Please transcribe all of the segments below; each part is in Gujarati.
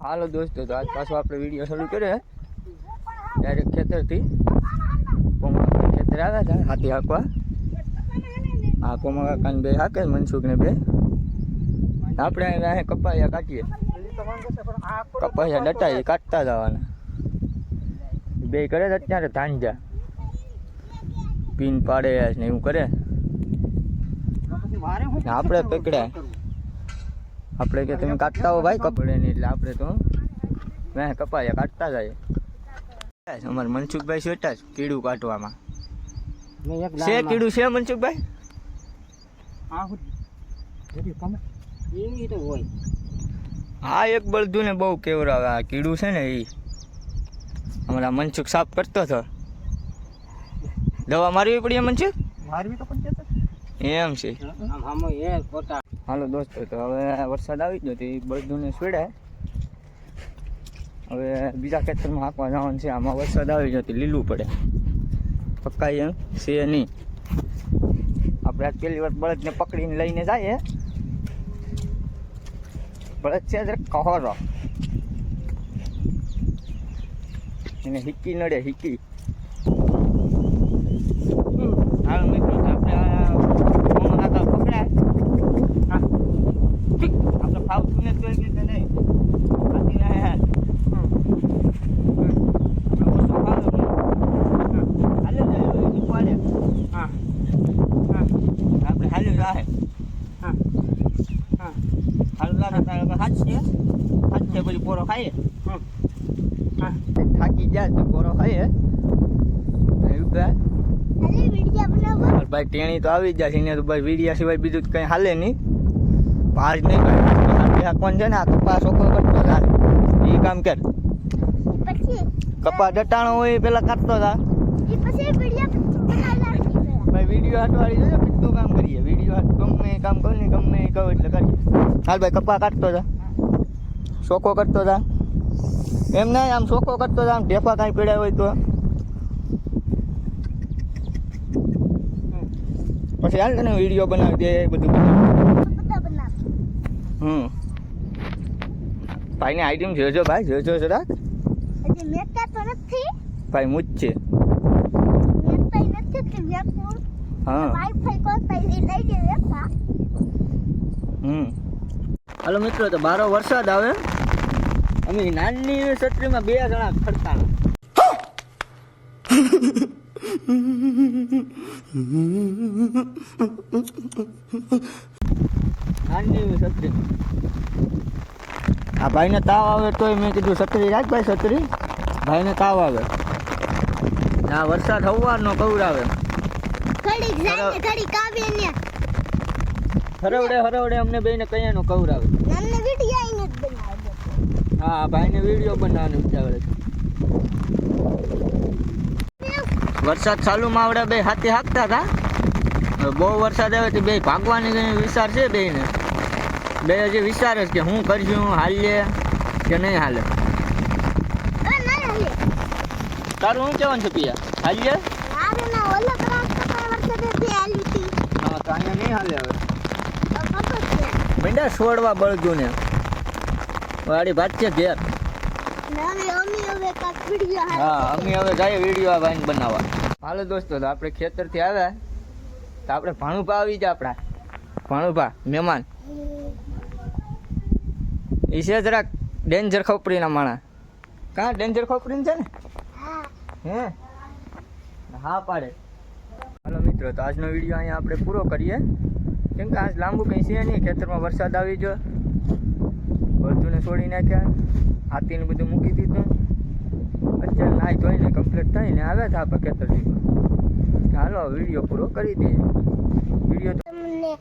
હાલો દોસ્તો, તો આજ પાછો આપણે વિડીયો શરૂ કર્યો ડાયરેક્ટ ખેતરથી. પોમા ખેતર આવ્યા હતા હાથી હાંકવા. હા, પોમા કાકાને બે હાકે, મનસુખને બે. આપણે અહીંયા કપાયા કાઢીએ, કપાયા ડટાઈએ કાઢતા જવાના. બે કરે છે અત્યારે ધાંજા પીન પાડે ને એવું કરે. આપણે પકડ્યા, આપણે કે તમે કાઢતા હો ભાઈ કપડે નહીં, એટલે આપણે તો મેં કપાયા કાઢતા જાય. અમારે મનસુખભાઈ શેઠા જ કીડું કાઢવામાં છે. કીડું છે મનસુખભાઈ? હા, એક બળદું ને બહુ કેવરાવે આ કીડું છે ને. એ અમારા મનસુખ સાફ કરતો હતો. દવા મારવી પડી મનસુખ? મારવી તો પણ એમ છે. હાલો દોસ્તો, તો હવે વરસાદ આવી ગયો તો એ બળદુને છોડ્યા. હવે બીજા ખેતરમાં હાંકવા જવાનું છે. આમાં વરસાદ આવી ગયો તો લીલું પડે, પકાઈ એમ છે નહીં. આપણે આજ પહેલી વાર બળદને પકડીને લઈને જઈએ. બળદ છે જરા કહોરો, એને હિક્કી નડે હિક્કી. હાલ મિત્રો, આપણે પકડાય આપણે ફાવતું ને જોઈ કે નહીં. આપણે હાલ્યું રાહે હાથ પછી પોરો ખાઈએ. થાકી જાય તો પોરો ખાઈએ. ભાઈ ટેણી તો આવી જ જાય છે. તો ભાઈ વીડિયા સિવાય બીજું કઈ હાલે નહીં. આજ નહીં ભાઈ કોણ છે ને આ કપા સોખો કરતો હતા એ કામ કર. કપા ડટાણો હોય પેલા કાઢતો હતા. ભાઈ વિડીયો હાટવાળી જોઈએ બધું કામ કરીએ. વિડીયો હાટ ગમે એ કામ કરું ને ગમે એ કહું એટલે કરીએ. હાલ ભાઈ કપા કાઢતો હતા, સોખો કરતો હતા. એમ ના આમ સોખો કરતો હતા, આમ ઢેફા કાંઈ પડ્યા હોય તો પછી હાલ તને વિડીયો બનાવી દે બધું. ભાઈ ને આઈટમ જોજો ભાઈ, જોજો જરા. ભાઈ મુજ છે. હાલો મિત્રો, તો બારો વરસાદ આવે. અમે નાની છત્રીમાં 2 જણા ખડતા. નાની છત્રી. આ ભાઈને તાવ આવે તોય મેં કીધું છત્રી રાખ ભાઈ, છત્રી. ભાઈને તાવ આવે. આ વરસાદ સવારનો કવરાવે. હરવડે અમને બેને કયાનો કવરાવે. હા, ભાઈને વિડીયો બનાવવાનો વિચારે છે. વરસાદ ચાલુમાં આવડે બે હાથી હાંકતા હતા. બહુ વરસાદ આવે તો બે ભાગવાની વિચાર છે. બેને બે હજી વિચારે છે કે હું કરશું, હાલીએ કે નહીં હાલે. તારું શું કહેવાનું છે પિયા? હાલીએ? હા, તો અહીંયા નહીં હાલે. હવે બેંડા છોડવા બળદું ને વાડી ભાત છે ઘેર. હા, અમે હવે જઈએ વિડીયો વાઈન બનાવવા. હાલો દોસ્તો, તો આપણે ખેતરથી આવ્યા તો આપણે ભાણુભા આવી જાય. આપણા ભાણુભા મહેમાન એ છે જરાક ડેન્જર ખોપરીના માણા. કાં ડેન્જર ખોપરી છે ને? હે હા પાડે. હાલો મિત્રો, તો આજનો વિડીયો અહીંયા આપણે પૂરો કરીએ, કેમ કે આજ લાંબુ કંઈ છે નહીં. ખેતરમાં વરસાદ આવી ગયો, બળદુને છોડી નાખ્યા, હાથીને બધું મૂકી દીધું. અત્યારે નાહી ધોઈને કમ્પ્લીટ થઈને આવ્યા હતા આપણે ખેતરથી. હાલો વિડીયો પૂરો કરી દઈએ. વિડીયો તમને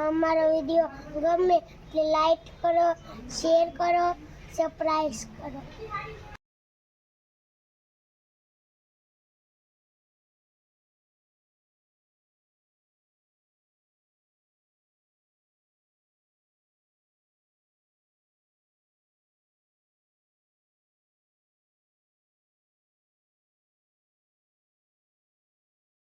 અમારો વિડીયો ગમે એટલે લાઈક કરો, શેર કરો, સબસ્ક્રાઇબ કરો.